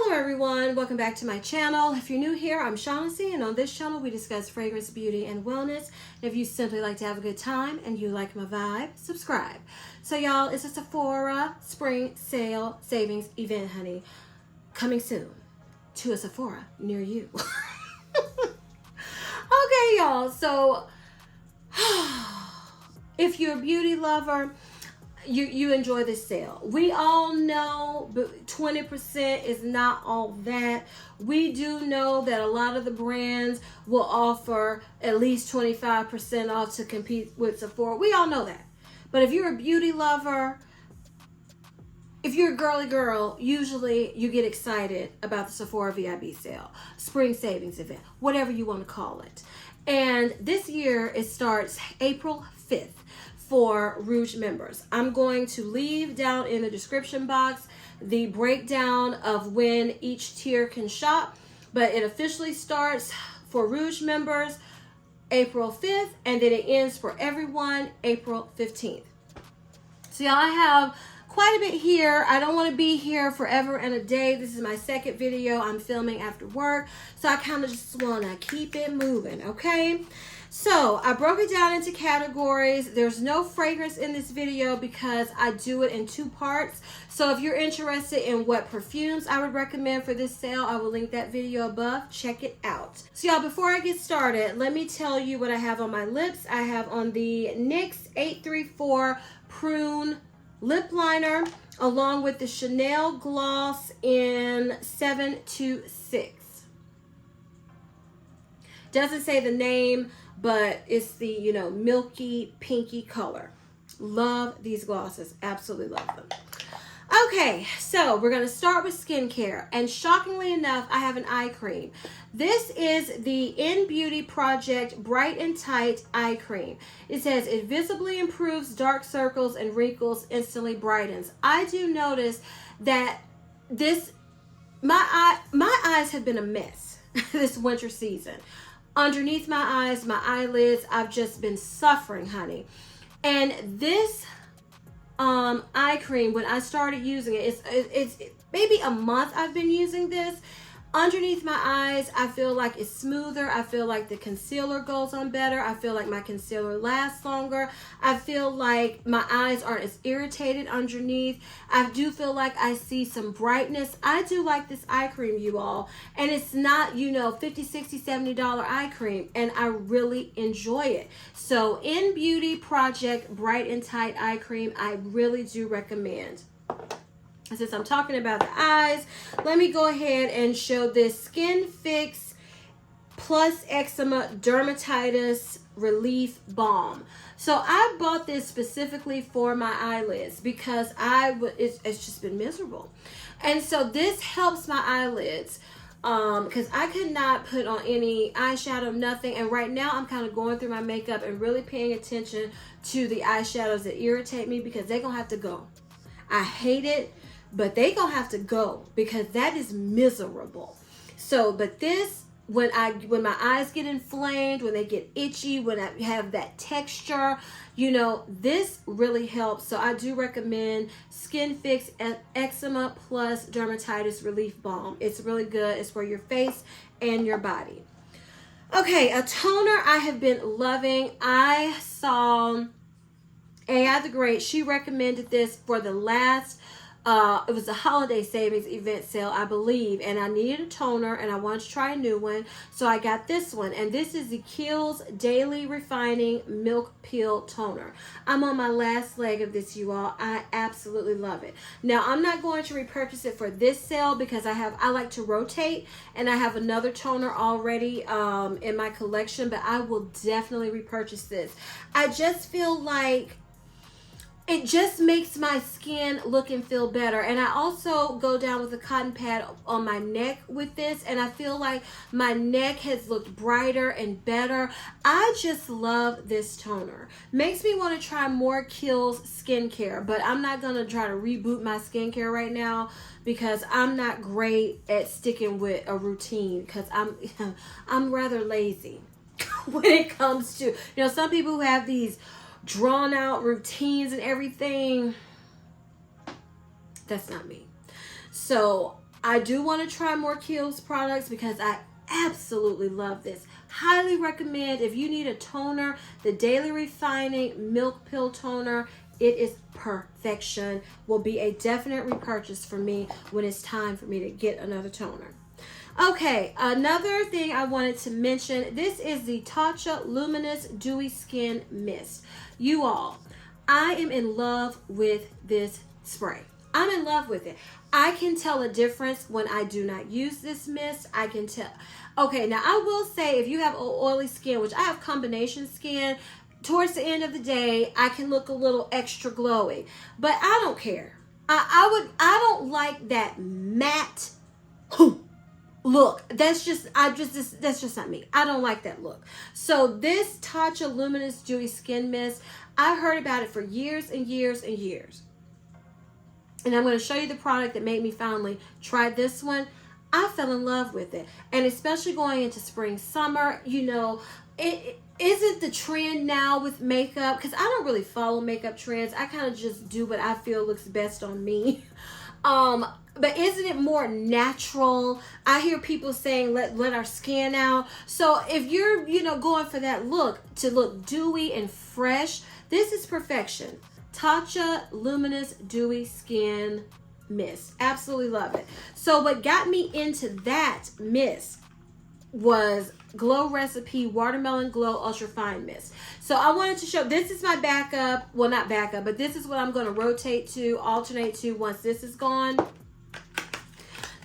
Hello everyone, welcome back to my channel. If you're new here, I'm Shaughnessy, and on this channel we discuss fragrance, beauty, and wellness. And if you simply like to have a good time and you like my vibe, subscribe. So y'all, it's a Sephora spring sale savings event, honey. Coming soon to a Sephora near you. Okay, y'all, so if you're a beauty lover, you enjoy this sale. We all know 20% is not all that. We do know that a lot of the brands will offer at least 25% off to compete with Sephora. We all know that. But if you're a beauty lover, if you're a girly girl, usually you get excited about the Sephora VIB sale, spring savings event, whatever you want to call it. And this year it starts April 5th. For ROUGE members. I'm going to leave down in the description box the breakdown of when each tier can shop, but it officially starts for ROUGE members April 5th, and then it ends for everyone April 15th. So y'all, I have quite a bit here. I don't want to be here forever and a day. This is my second video I'm filming after work, so I kind of just want to keep it moving, okay? So I broke it down into categories. There's no fragrance in this video because I do it in two parts. So if you're interested in what perfumes I would recommend for this sale, I will link that video above. Check it out. So y'all, before I get started, let me tell you what I have on my lips. I have on the NYX 834 Prune Lip Liner along with the Chanel Gloss in 726. Doesn't say the name, but it's the, you know, milky pinky color. Love these glosses. Absolutely love them. Okay, so we're going to start with skincare. And shockingly enough, I have an eye cream. This is the In Beauty Project Bright and Tight Eye Cream. It says it visibly improves dark circles and wrinkles, instantly brightens. I do notice that my eyes have been a mess this winter season. Underneath my eyes, my eyelids, I've just been suffering, honey. And this eye cream, when I started using it, it's maybe a month I've been using this. Underneath my eyes, I feel like it's smoother. I feel like the concealer goes on better. I feel like my concealer lasts longer. I feel like my eyes aren't as irritated underneath. I do feel like I see some brightness. I do like this eye cream, you all. And it's not, you know, $50, $60, $70 eye cream. And I really enjoy it. So In Beauty Project Bright and Tight Eye Cream, I really do recommend. Since I'm talking about the eyes, let me go ahead and show this Skin Fix Plus Eczema Dermatitis Relief Balm. So I bought this specifically for my eyelids because it's just been miserable. And so this helps my eyelids because I could not put on any eyeshadow, nothing. And right now I'm kind of going through my makeup and really paying attention to the eyeshadows that irritate me because they're going to have to go. I hate it, but they gonna have to go because that is miserable. So, but this, when my eyes get inflamed, when they get itchy, when I have that texture, you know, this really helps. So I do recommend Skin Fix Eczema Plus Dermatitis Relief Balm. It's really good. It's for your face and your body. Okay, a toner I have been loving. I saw AI the Great. She recommended this for the last it was a holiday savings event sale, I believe, and I needed a toner and I wanted to try a new one, so I got this one, and this is the Kiehl's Daily Refining Milk Peel Toner. I'm on my last leg of this, you all. I absolutely love it. Now, I'm not going to repurchase it for this sale because I like to rotate, and I have another toner already in my collection, but I will definitely repurchase this. I just feel like it just makes my skin look and feel better. And I also go down with a cotton pad on my neck with this, and I feel like my neck has looked brighter and better. I just love this toner. Makes me want to try more Kiehl's skincare, but I'm not going to try to reboot my skincare right now because I'm not great at sticking with a routine because I'm rather lazy when it comes to, you know, some people who have these drawn out routines and everything. That's not me. So I do want to try more Kiehl's products because I absolutely love this. Highly recommend if you need a toner, the Daily Refining Milk Pill Toner. It is perfection. Will be a definite repurchase for me when it's time for me to get another toner. Okay, another thing I wanted to mention, this is the Tatcha Luminous Dewy Skin Mist. You all, I am in love with this spray. I'm in love with it. I can tell a difference when I do not use this mist. I can tell. Okay, now I will say if you have oily skin, which I have combination skin, towards the end of the day, I can look a little extra glowy. But I don't care. I don't like that matte look. That's just not me. I don't like that look. So this Tatcha Luminous Dewy Skin Mist, I heard about it for years and years and years. And I'm going to show you the product that made me finally try this one. I fell in love with it. And especially going into spring, summer, you know, it isn't the trend now with makeup, because I don't really follow makeup trends. I kind of just do what I feel looks best on me. But isn't it more natural? I hear people saying let our skin out. So if you're, you know, going for that look, to look dewy and fresh, this is perfection. Tatcha Luminous Dewy Skin Mist. Absolutely love it. So what got me into that mist was Glow Recipe Watermelon Glow Ultra Fine Mist. So I wanted to show, this is my backup. Well, not backup, but this is what I'm going to rotate to, alternate to once this is gone.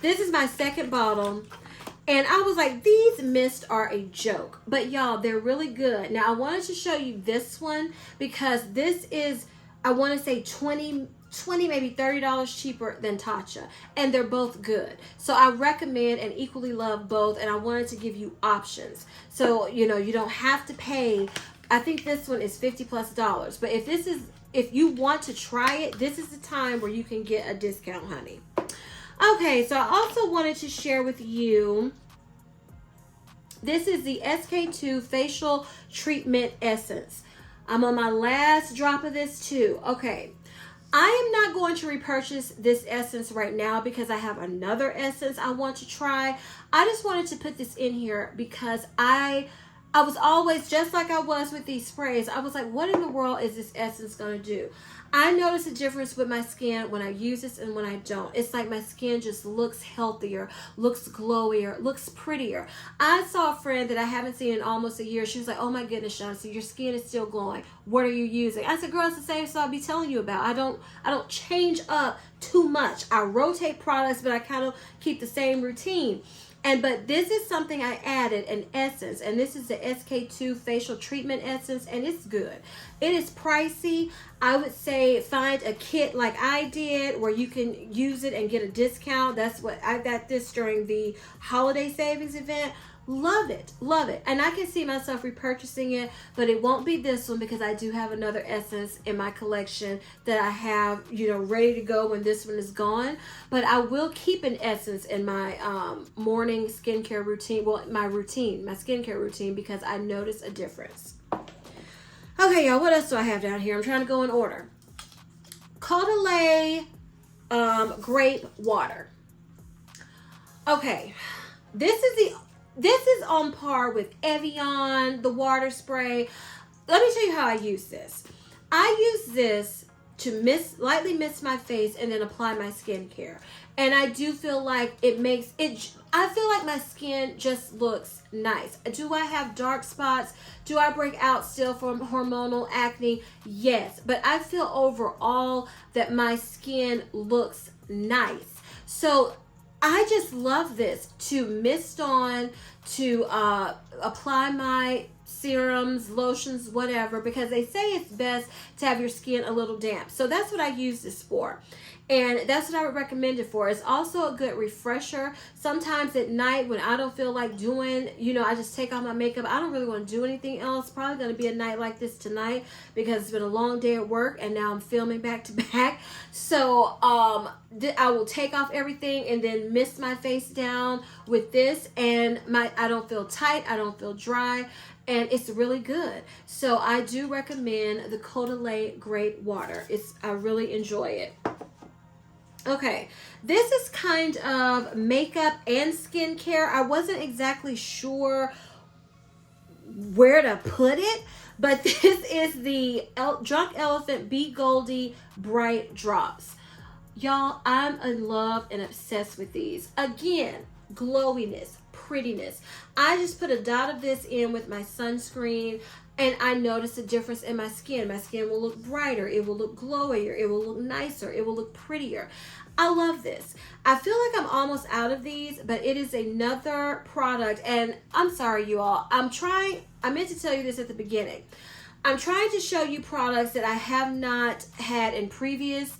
This is my second bottle. And I was like, these mists are a joke. But y'all, they're really good. Now, I wanted to show you this one because this is, I want to say $20, maybe $30 cheaper than Tatcha. And they're both good. So I recommend and equally love both. And I wanted to give you options. So, you know, you don't have to pay. I think this one is $50+. But if you want to try it, this is the time where you can get a discount, honey. Okay, so I also wanted to share with you, this is the SK2 Facial Treatment Essence. I'm on my last drop of this too. Okay, I am not going to repurchase this essence right now because I have another essence I want to try. I just wanted to put this in here because I was always, just like I was with these sprays, I was like, what in the world is this essence going to do? I notice a difference with my skin when I use this and when I don't. It's like my skin just looks healthier, looks glowier, looks prettier. I saw a friend that I haven't seen in almost a year. She was like, oh my goodness, Shaughnessy, your skin is still glowing. What are you using? I said, girl, it's the same stuff I'll be telling you about. I don't change up too much. I rotate products, but I kind of keep the same routine. But this is something I added, an essence, and this is the SK2 Facial Treatment Essence, and it's good. It is pricey. I would say find a kit like I did where you can use it and get a discount. That's what I got this during the holiday savings event. Love it, love it. And I can see myself repurchasing it, but it won't be this one because I do have another essence in my collection that I have, you know, ready to go when this one is gone. But I will keep an essence in my morning skincare routine, well, my skincare routine, because I notice a difference. Okay, y'all, what else do I have down here? I'm trying to go in order. Caudalie grape water. Okay, this is on par with Evian, the water spray. Let me tell you how I use this. I use this to lightly mist my face and then apply my skincare. And I do feel like I feel like my skin just looks nice. Do I have dark spots? Do I break out still from hormonal acne? Yes. But I feel overall that my skin looks nice. So I just love this to mist on, to apply my serums, lotions, whatever, because they say it's best to have your skin a little damp. So that's what I use this for. And that's what I would recommend it for. It's also a good refresher. Sometimes at night when I don't feel like doing, you know, I just take off my makeup. I don't really want to do anything else. Probably going to be a night like this tonight because it's been a long day at work and now I'm filming back to back. So I will take off everything and then mist my face down with this, and I don't feel tight. I don't feel dry. And it's really good. So I do recommend the Caudalie grape water. I really enjoy it. Okay, this is kind of makeup and skincare. I wasn't exactly sure where to put it, but this is the Drunk Elephant Be Goldie Bright Drops. Y'all, I'm in love and obsessed with these. Again, glowiness, prettiness. I just put a dot of this in with my sunscreen, and I noticed a difference in my skin. My skin will look brighter. It will look glowier. It will look nicer. It will look prettier. I love this. I feel like I'm almost out of these, but it is another product. And I'm sorry, you all. I meant to tell you this at the beginning. I'm trying to show you products that I have not had in previous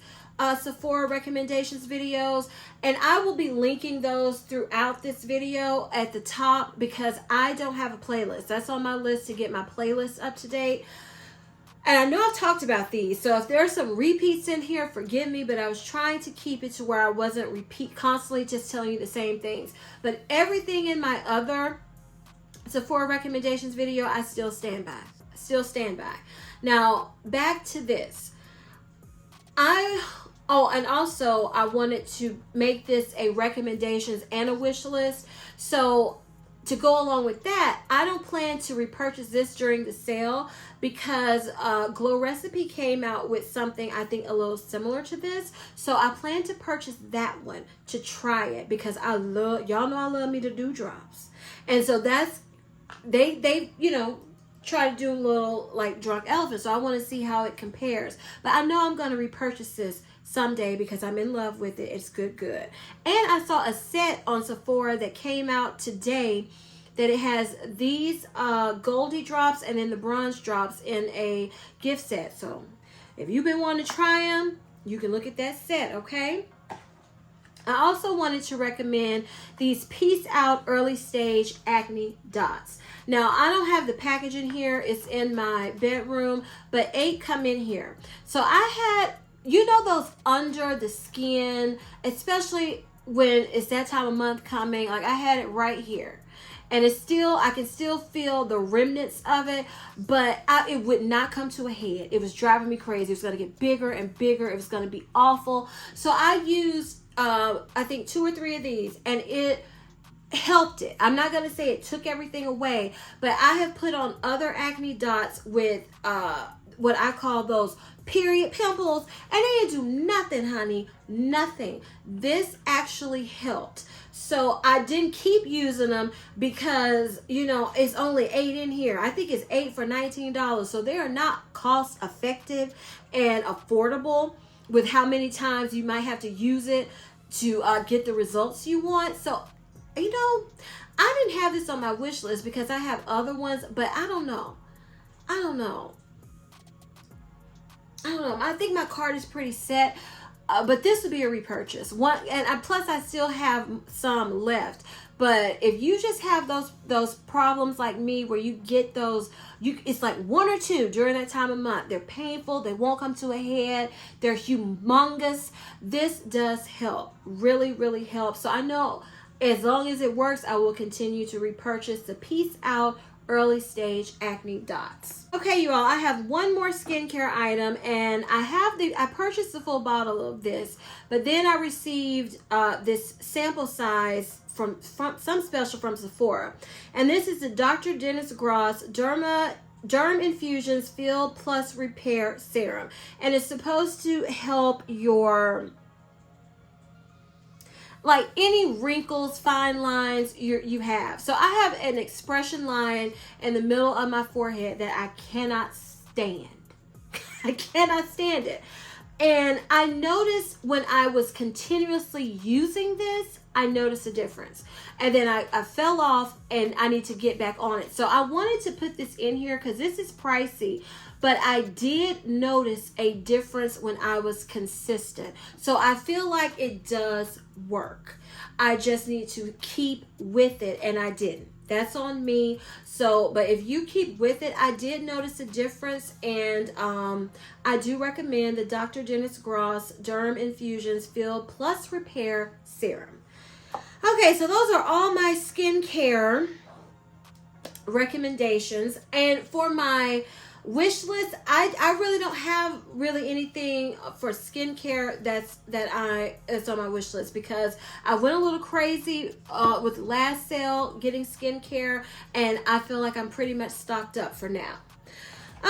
Sephora recommendations videos, and I will be linking those throughout this video at the top because I don't have a playlist. That's on my list to get my playlist up to date. And I know I've talked about these, so if there are some repeats in here, forgive me, but I was trying to keep it to where I wasn't constantly just telling you the same things. But everything in my other Sephora recommendations video, I still stand by. Now, back to this. And also I wanted to make this a recommendations and a wish list. So to go along with that, I don't plan to repurchase this during the sale because Glow Recipe came out with something I think a little similar to this. So I plan to purchase that one to try it because y'all know I love me to do drops. And so that's, they try to do a little like Drunk Elephant. So I want to see how it compares. But I know I'm going to repurchase this someday because I'm in love with it. It's good. And I saw a set on Sephora that came out today that it has these Goldie drops and then the bronze drops in a gift set. So if you've been wanting to try them, you can look at that set, okay? I also wanted to recommend these Peace Out Early Stage Acne Dots. Now, I don't have the packaging here. It's in my bedroom, but 8 come in here. So I had, those under the skin, especially when it's that time of month coming, like I had it right here. And I can still feel the remnants of it, but it would not come to a head. It was driving me crazy. It was going to get bigger and bigger. It was going to be awful. So I used, I think 2 or 3 of these, and it helped it. I'm not going to say it took everything away, but I have put on other acne dots with what I call those period pimples, and they didn't do nothing, honey. Nothing. This actually helped. So I didn't keep using them because, it's only 8 in here. I think it's 8 for $19. So they are not cost effective and affordable with how many times you might have to use it to get the results you want. So, I didn't have this on my wish list because I have other ones, but I don't know. I think my card is pretty set, but this would be a repurchase. Plus I still have some left. But if you just have those problems like me where you get those, it's like 1 or 2 during that time of month. They're painful. They won't come to a head. They're humongous. This does help. Really, really helps. So I know as long as it works, I will continue to repurchase the Peace Out Early Stage Acne Dots. Okay, you all, I have one more skincare item, and I purchased the full bottle of this, but then I received this sample size from some special from Sephora, and this is the Dr. Dennis Gross Derm Infusions Fill Plus Repair Serum, and it's supposed to help your like any wrinkles, fine lines you have. So I have an expression line in the middle of my forehead that I cannot stand. I cannot stand it. And I noticed when I was continuously using this, I noticed a difference. And then I fell off and I need to get back on it. So I wanted to put this in here because this is pricey. But I did notice a difference when I was consistent. So I feel like it does work. I just need to keep with it, and I didn't. That's on me. So, but if you keep with it, I did notice a difference, and I do recommend the Dr. Dennis Gross Derm Infusions Fill Plus Repair Serum. Okay, so those are all my skincare recommendations, and for my Wish list, I really don't have really anything for skincare that's on my wish list, because I went a little crazy with the last sale getting skincare, and I feel like I'm pretty much stocked up for now.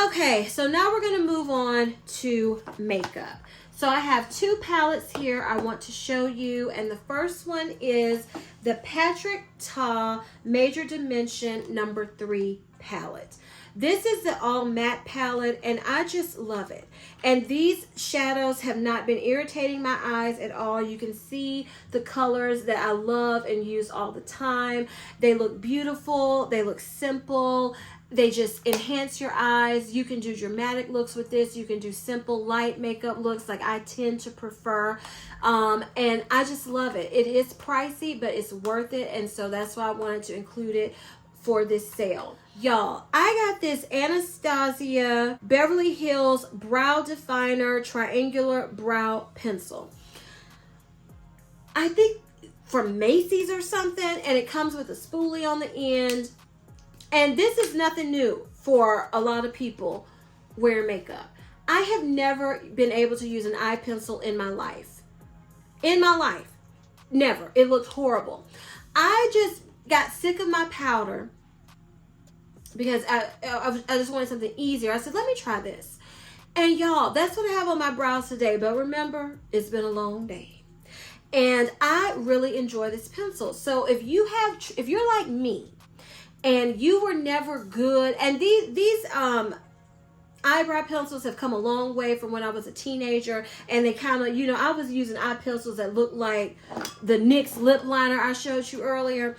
Okay, so now we're going to move on to makeup. So I have two palettes here I want to show you, and the first one is the Patrick Ta Major Dimension number 3 palette. This is the all matte palette, and I just love it. And these shadows have not been irritating my eyes at all. You can see the colors that I love and use all the time. They look beautiful. They look simple. They just enhance your eyes. You can do dramatic looks with this. You can do simple light makeup looks like I tend to prefer. And I just love it. It is pricey, but it's worth it. And so that's why I wanted to include it for this sale. Y'all, I got this Anastasia Beverly Hills Brow Definer Triangular Brow Pencil. I think from Macy's or something, and it comes with a spoolie on the end. And this is nothing new for a lot of people wearing makeup. I have never been able to use an eye pencil in my life. In my life. Never. It looked horrible. I just got sick of my powder because I just wanted something easier. I said, let me try this. And y'all, that's what I have on my brows today. But remember, it's been a long day. And I really enjoy this pencil. So if you're like me, and you were never good, and these eyebrow pencils have come a long way from when I was a teenager, and they kind of, I was using eye pencils that looked like the NYX lip liner I showed you earlier.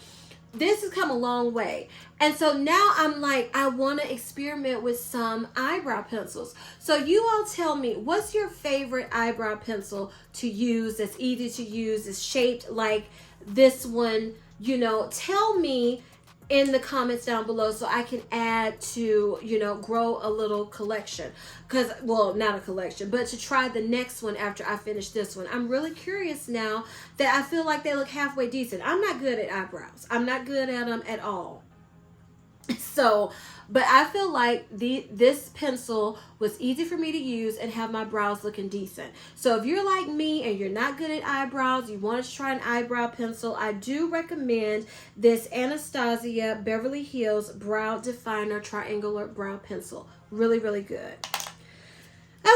This has come a long way. And so now I'm like, I want to experiment with some eyebrow pencils. So you all tell me, what's your favorite eyebrow pencil to use that's easy to use, is shaped like this one? Tell me in the comments down below so I can add to, grow a little collection. Not a collection, but to try the next one after I finish this one. I'm really curious now that I feel like they look halfway decent. I'm not good at eyebrows. I'm not good at them at all. So, but I feel like this pencil was easy for me to use and have my brows looking decent. So if you're like me and you're not good at eyebrows, you want to try an eyebrow pencil, I do recommend this Anastasia Beverly Hills Brow Definer Triangular Brow Pencil. Really, really good.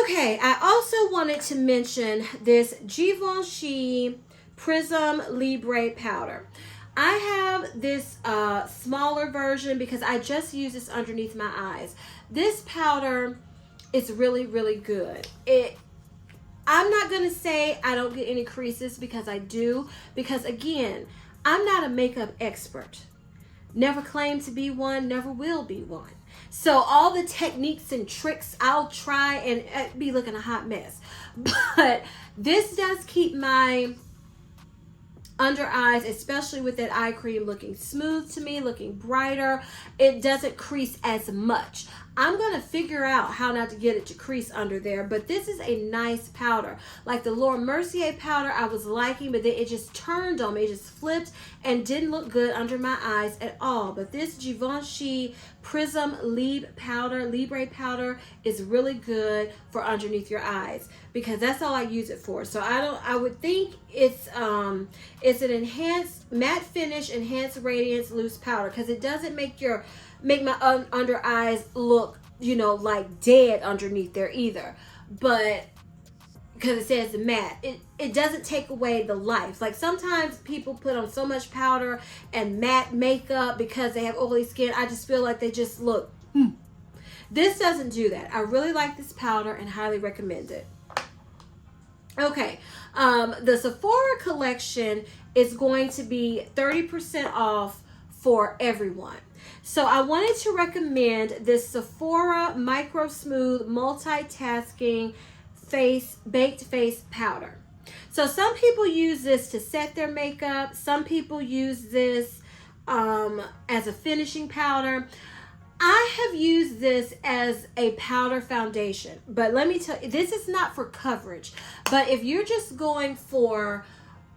Okay, I also wanted to mention this Givenchy Prism Libre Powder. I have this smaller version because I just use this underneath my eyes. This powder is really, really good. I'm not going to say I don't get any creases, because I do. Because again, I'm not a makeup expert. Never claimed to be one, never will be one. So all the techniques and tricks I'll try and be looking a hot mess. But this does keep my under eyes, especially with that eye cream, looking smooth to me, looking brighter. It doesn't crease as much. I'm going to figure out how not to get it to crease under there, but this is a nice powder. Like the Laura Mercier powder I was liking, but then it just turned on me. It just flipped and didn't look good under my eyes at all. But this Givenchy Prism Libre powder is really good for underneath your eyes, because that's all I use it for. So I would think it's an enhanced matte finish, enhanced radiance loose powder, because it doesn't make my under eyes look, like dead underneath there either. But because it says matte, it doesn't take away the life. Like sometimes people put on so much powder and matte makeup because they have oily skin. I just feel like they just look. This doesn't do that. I really like this powder and highly recommend it. Okay, the Sephora collection is going to be 30% off for everyone. So I wanted to recommend this Sephora Micro Smooth Multitasking Baked Face Powder. So some people use this to set their makeup. Some people use this as a finishing powder. I have used this as a powder foundation, but let me tell you, this is not for coverage. But if you're just going for,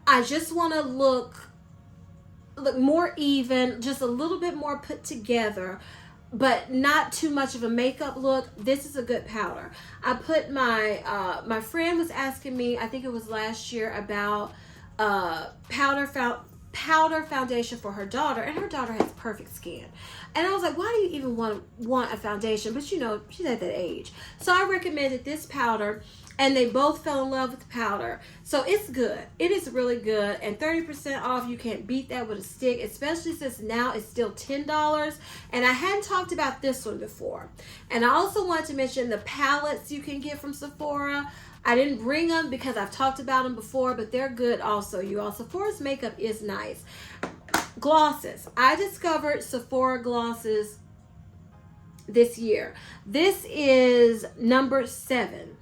I just want to look more even, just a little bit more put together, but not too much of a makeup look. This is a good powder. I put my my friend was asking me, I think it was last year, about powder foundation for her daughter, and her daughter has perfect skin. And I was like, why do you even want a foundation? But you know, she's at that age. So I recommended this powder, and they both fell in love with the powder. So it's good. It is really good. And 30% off, you can't beat that with a stick, especially since now it's still $10. And I hadn't talked about this one before. And I also wanted to mention the palettes you can get from Sephora. I didn't bring them because I've talked about them before, but they're good also, you all. Sephora's makeup is nice. Glosses. I discovered Sephora glosses this year. This is number 7.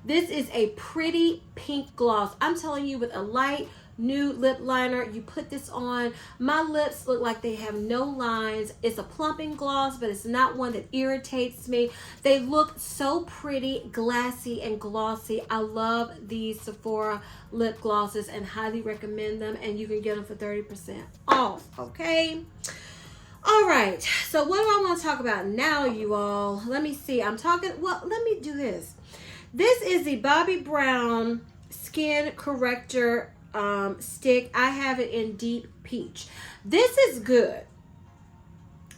This is a pretty pink gloss. I'm telling you, with a light nude lip liner, you put this on. My lips look like they have no lines. It's a plumping gloss, but it's not one that irritates me. They look so pretty, glassy, and glossy. I love these Sephora lip glosses and highly recommend them, and you can get them for 30% off, okay? All right, so what do I want to talk about now, you all? Let me see. Let me do this. This is the Bobbi Brown Skin Corrector stick. I have it in Deep Peach. This is good,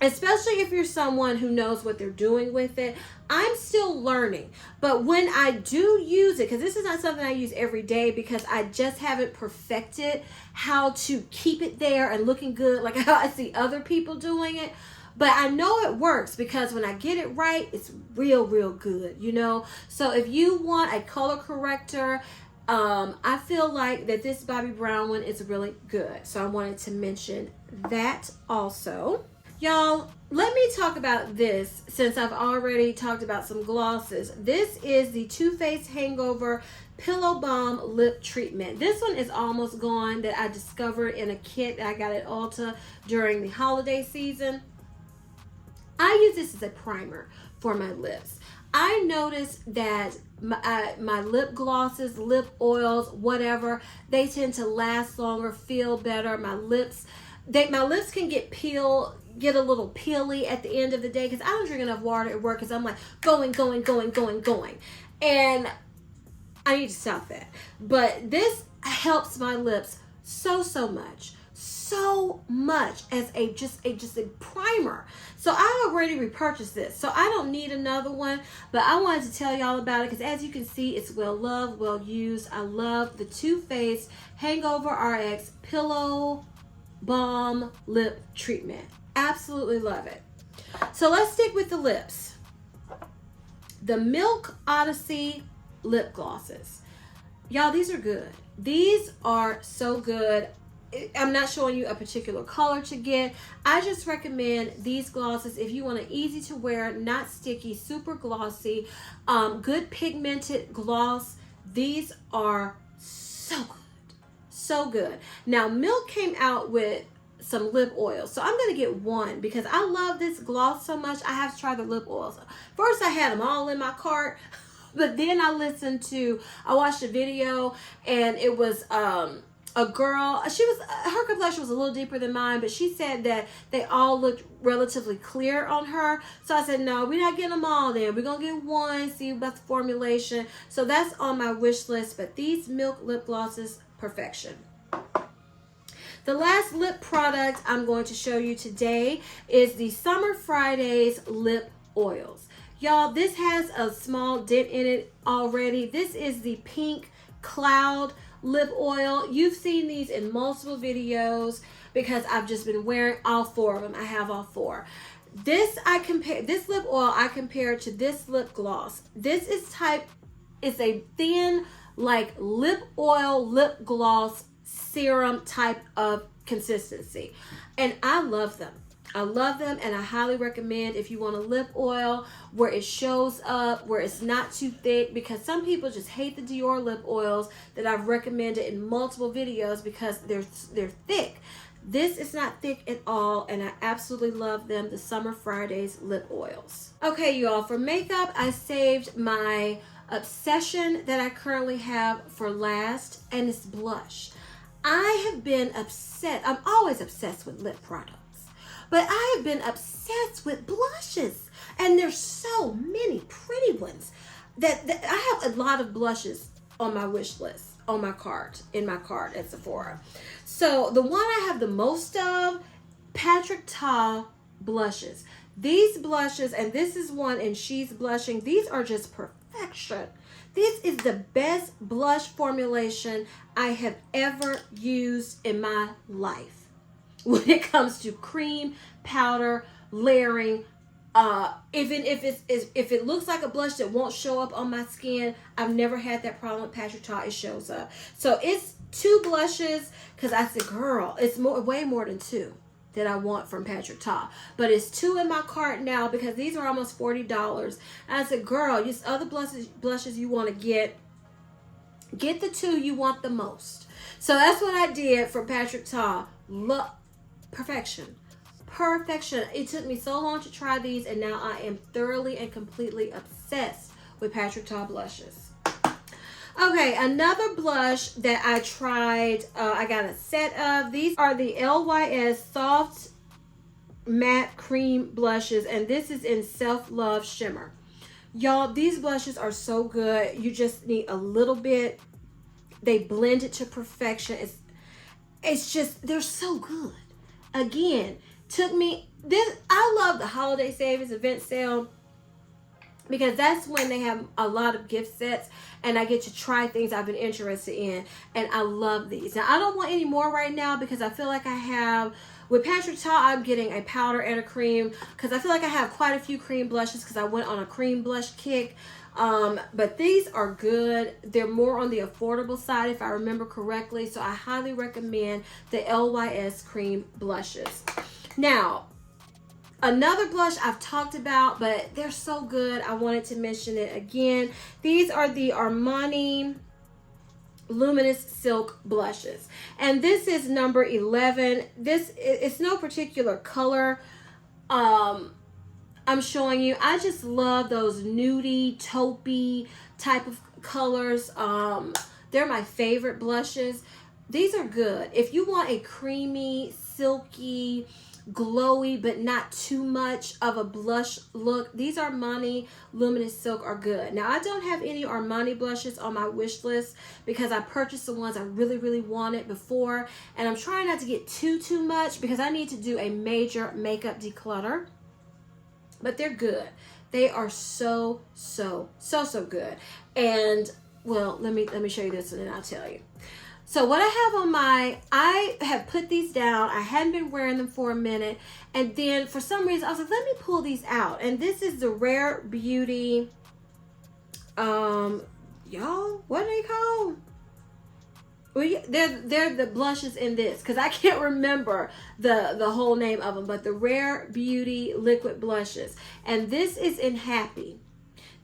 especially if you're someone who knows what they're doing with it. I'm still learning, but when I do use it, because this is not something I use every day because I just haven't perfected how to keep it there and looking good like how I see other people doing it. But I know it works because when I get it right, it's real good, you know? So if you want a color corrector, I feel like that this Bobbi Brown one is really good. So I wanted to mention that also. Y'all, let me talk about this since I've already talked about some glosses. This is the Too Faced Hangover Pillow Balm Lip Treatment. This one is almost gone, that I discovered in a kit that I got at Ulta during the holiday season. I use this as a primer for my lips. I noticed that my lip glosses, lip oils, whatever, they tend to last longer, feel better. My lips can get a little peely at the end of the day because I don't drink enough water at work because I'm like going. And I need to stop that. But this helps my lips so much as just a primer. So I already repurchased this, so I don't need another one, but I wanted to tell y'all about it because as you can see, it's well loved, well used. I love the Too Faced Hangover RX Pillow Balm Lip Treatment. Absolutely love it. So let's stick with the lips. The Milk Odyssey lip glosses. Y'all, these are good. These are so good. I'm not showing you a particular color to get. I just recommend these glosses if you want an easy to wear, not sticky, super glossy, good pigmented gloss. These are so good. Now, Milk came out with some lip oils, so I'm gonna get one because I love this gloss so much. I have to try the lip oils. First, I had them all in my cart, but then I watched a video, and it was a girl. Her complexion was a little deeper than mine, but she said that they all looked relatively clear on her. So I said, no, we're not getting them all then. We're gonna get one, see about the formulation. So that's on my wish list. But these Milk lip glosses, perfection. The last lip product I'm going to show you today is the Summer Fridays lip oils. Y'all, this has a small dent in it already. This is the Pink Cloud lip oil. You've seen these in multiple videos because I've just been wearing all 4 of them. I have all 4. This lip oil I compare to this lip gloss. This is a thin, like lip oil, lip gloss, serum type of consistency. And I love them. I love them, and I highly recommend if you want a lip oil where it shows up, where it's not too thick, because some people just hate the Dior lip oils that I've recommended in multiple videos because they're thick. This is not thick at all, and I absolutely love them, the Summer Fridays lip oils. Okay, you all, for makeup, I saved my obsession that I currently have for last, and it's blush. I have been obsessed. I'm always obsessed with lip products. But I have been obsessed with blushes, and there's so many pretty ones that I have a lot of blushes on my wish list, on my cart, in my cart at Sephora. So the one I have the most of, Patrick Ta blushes. These blushes, and this is one, and she's blushing. These are just perfection. This is the best blush formulation I have ever used in my life when it comes to cream, powder, layering. Even if it looks like a blush that won't show up on my skin, I've never had that problem with Patrick Ta. It shows up. So it's 2 blushes, because I said, girl, it's way more than 2 that I want from Patrick Ta. But it's 2 in my cart now because these are almost $40. And I said, girl, just other blushes you want to get the 2 you want the most. So that's what I did for Patrick Ta. Look, perfection. It took me so long to try these, and now I am thoroughly and completely obsessed with Patrick Ta blushes. Okay, another blush that I tried, I got a set of. These are the LYS Soft Matte Cream Blushes, and this is in Self Love Shimmer. Y'all, these blushes are so good. You just need a little bit. They blend it to perfection. It's just, they're so good. Again, took me, I love the holiday savings event sale, because that's when they have a lot of gift sets and I get to try things I've been interested in, and I love these. Now, I don't want any more right now because I feel like I have, with Patrick Ta, I'm getting a powder and a cream because I feel like I have quite a few cream blushes because I went on a cream blush kick. But these are good. They're more on the affordable side if I remember correctly, so I highly recommend the LYS cream blushes. Now, another blush I've talked about, but they're so good, I wanted to mention it again. These are the Armani Luminous Silk blushes, and this is number 11. It's no particular color I'm showing you. I just love those nudie, taupey type of colors. They're my favorite blushes. These are good if you want a creamy, silky, glowy but not too much of a blush look. These Armani Luminous Silk are good. Now, I don't have any Armani blushes on my wish list because I purchased the ones I really wanted before, and I'm trying not to get too much because I need to do a major makeup declutter. But they're good. They are so good. And well, let me show you this and then I'll tell you. So what I have on I have put these down. I hadn't been wearing them for a minute. And then for some reason, I was like, let me pull these out. And this is the Rare Beauty, y'all, what are they called? Well, they're the blushes in this, because I can't remember the whole name of them, but the Rare Beauty liquid blushes. And this is in Happy.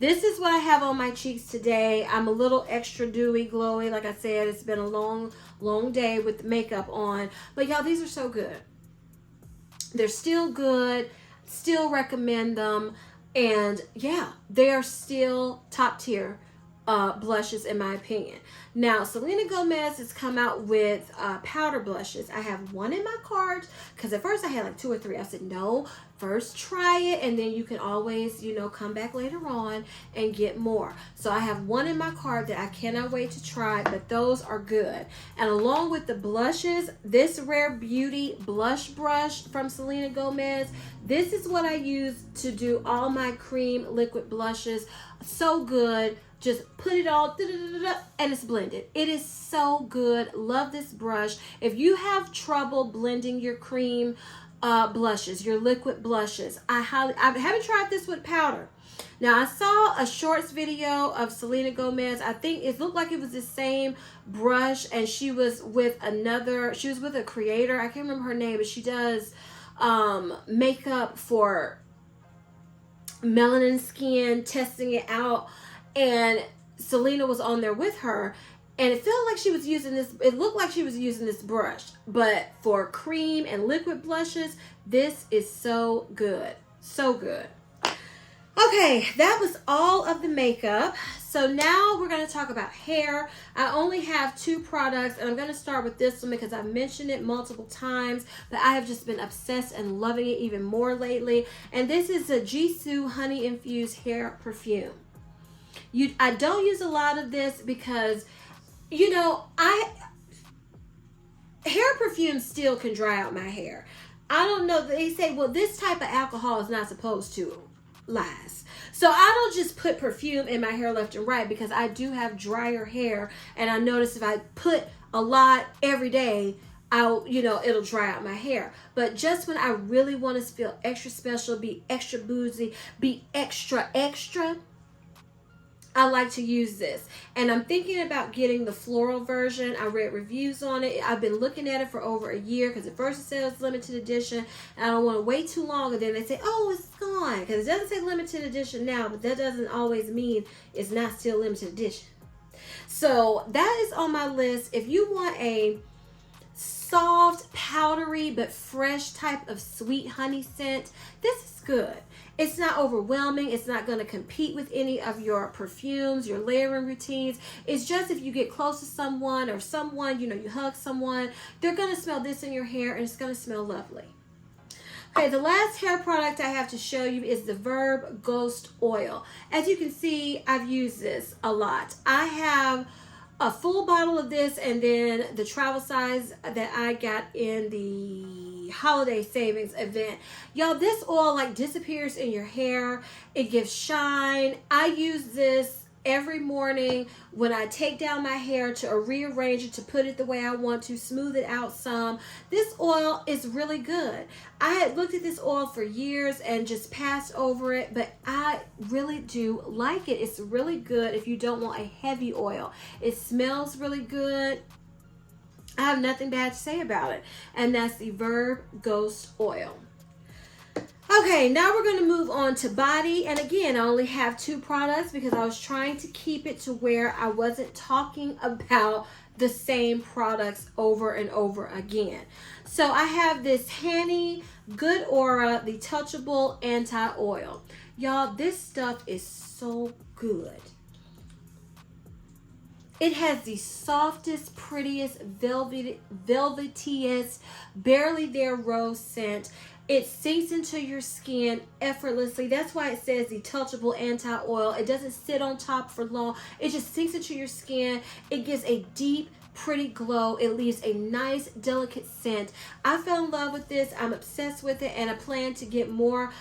This is what I have on my cheeks today. I'm a little extra dewy, glowy. Like I said, it's been a long day with the makeup on. But y'all, these are so good. They're still good. Still recommend them. And yeah, they are still top tier blushes in my opinion. Now, Selena Gomez has come out with powder blushes. I have one in my cart because at first I had like 2 or 3. I said, no, first try it and then you can always, you know, come back later on and get more. So I have one in my cart that I cannot wait to try, but those are good. And along with the blushes, this Rare Beauty blush brush from Selena Gomez, this is what I use to do all my cream liquid blushes. So good. Just put it all, and it's blended. It is so good. Love this brush. If you have trouble blending your cream blushes, your liquid blushes, I haven't tried this with powder. Now, I saw a shorts video of Selena Gomez. I think it looked like it was the same brush, and she was with a creator. I can't remember her name, but she does makeup for melanin skin, testing it out. And Selena was on there with her, and it felt like she was using this, it looked like she was using this brush, but for cream and liquid blushes, this is so good. So good. Okay, that was all of the makeup. So now we're going to talk about hair. I only have 2 products, and I'm going to start with this one because I've mentioned it multiple times, but I have just been obsessed and loving it even more lately. And this is a Jisoo Honey Infused Hair Perfume. I don't use a lot of this because, you know, hair perfumes still can dry out my hair. I don't know. They say, well, this type of alcohol is not supposed to last. So I don't just put perfume in my hair left and right because I do have drier hair, and I notice if I put a lot every day, it'll dry out my hair. But just when I really want to feel extra special, be extra boozy, be extra, I like to use this. And I'm thinking about getting the floral version. I read reviews on it. I've been looking at it for over a year because at first it says limited edition. And I don't want to wait too long. And then they say, oh, it's gone. Because it doesn't say limited edition now. But that doesn't always mean it's not still limited edition. So that is on my list. If you want a soft, powdery, but fresh type of sweet honey scent, this is good. It's not overwhelming. It's not going to compete with any of your perfumes, your layering routines. It's just if you get close to someone or someone, you hug someone, they're going to smell this in your hair and it's going to smell lovely. Okay, the last hair product I have to show you is the Verb Ghost Oil. As you can see, I've used this a lot. I have a full bottle of this and then the travel size that I got in the holiday savings event. Y'all, this oil like disappears in your hair. It gives shine. I use this every morning when I take down my hair to rearrange it, to put it the way I want to, smooth it out some. This oil is really good. I had looked at this oil for years and just passed over it, but I really do like it. It's really good if you don't want a heavy oil. It smells really good. I have nothing bad to say about it. And that's the Verb Ghost Oil. Okay, now we're going to move on to body. And again, I only have 2 products because I was trying to keep it to where I wasn't talking about the same products over and over again. So I have this Hanny Good Aura, the Touchable Anti-Oil. Y'all, this stuff is so good. It has the softest, prettiest, velvetiest, barely there rose scent. It sinks into your skin effortlessly. That's why it says the touchable anti-oil. It doesn't sit on top for long. It just sinks into your skin. It gives a deep, pretty glow. It leaves a nice, delicate scent. I fell in love with this. I'm obsessed with it, and I plan to get more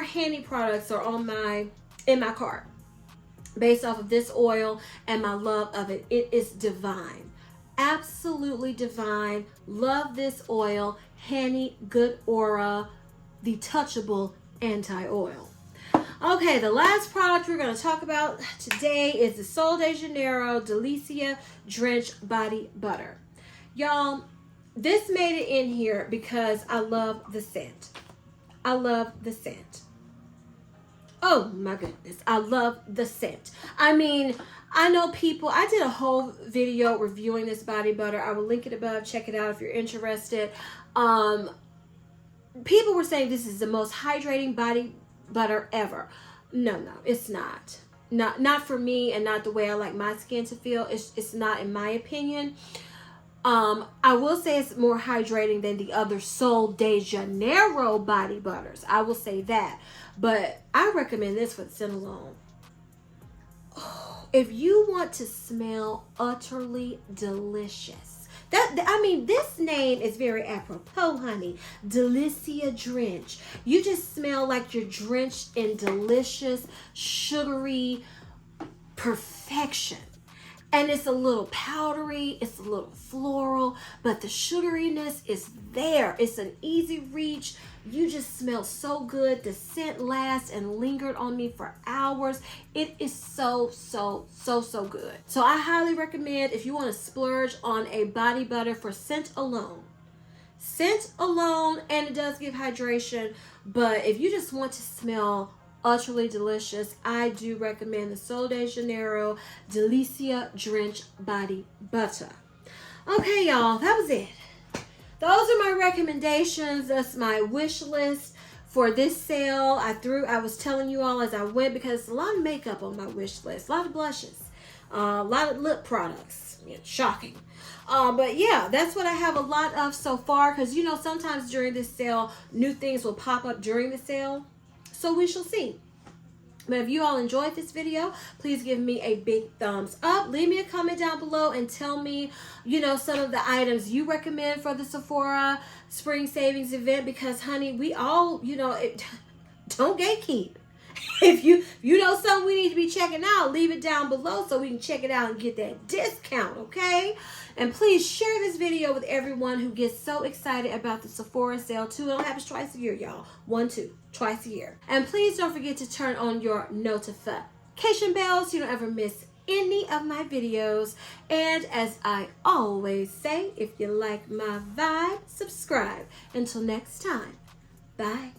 Hanny products are in my cart based off of this oil and my love of it. It is divine. Absolutely divine. Love this oil. Hanny Good Aura, the Touchable Anti-Oil. Okay, the last product we're going to talk about today is the Sol de Janeiro Delicia Drench Body Butter. Y'all, this made it in here because I love the scent. I love the scent. Oh my goodness, I love the scent. I mean, I know people, I did a whole video reviewing this body butter. I will link it above. Check it out if you're interested. People were saying this is the most hydrating body butter ever. No, it's not. Not for me and not the way I like my skin to feel. It's not, in my opinion. I will say it's more hydrating than the other Sol de Janeiro body butters. I will say that. But I recommend this for the scent alone. Oh, if you want to smell utterly delicious. This name is very apropos, honey. Delicia Drench. You just smell like you're drenched in delicious, sugary perfection. And it's a little powdery, it's a little floral, but the sugariness is there. It's an easy reach. You just smell so good. The scent lasts and lingered on me for hours. It is so good. So I highly recommend if you want to splurge on a body butter for scent alone. Scent alone, and it does give hydration, but if you just want to smell utterly delicious, I do recommend the Sol de Janeiro Delicia Drench Body Butter. Okay, y'all, that was it. Those are my recommendations. That's my wish list for this sale. I was telling you all as I went, because a lot of makeup on my wish list, a lot of blushes, a lot of lip products. Yeah, shocking. But yeah, that's what I have a lot of so far, because you know, sometimes during this sale, new things will pop up during the sale. So we shall see. But if you all enjoyed this video, please give me a big thumbs up. Leave me a comment down below and tell me, you know, some of the items you recommend for the Sephora Spring Savings event, because honey, we all, you know, don't gatekeep. If you know something we need to be checking out, leave it down below so we can check it out and get that discount, okay? And please share this video with everyone who gets so excited about the Sephora sale too. It only happens twice a year, y'all. Twice a year. And please don't forget to turn on your notification bell so you don't ever miss any of my videos. And as I always say, if you like my vibe, subscribe. Until next time, bye.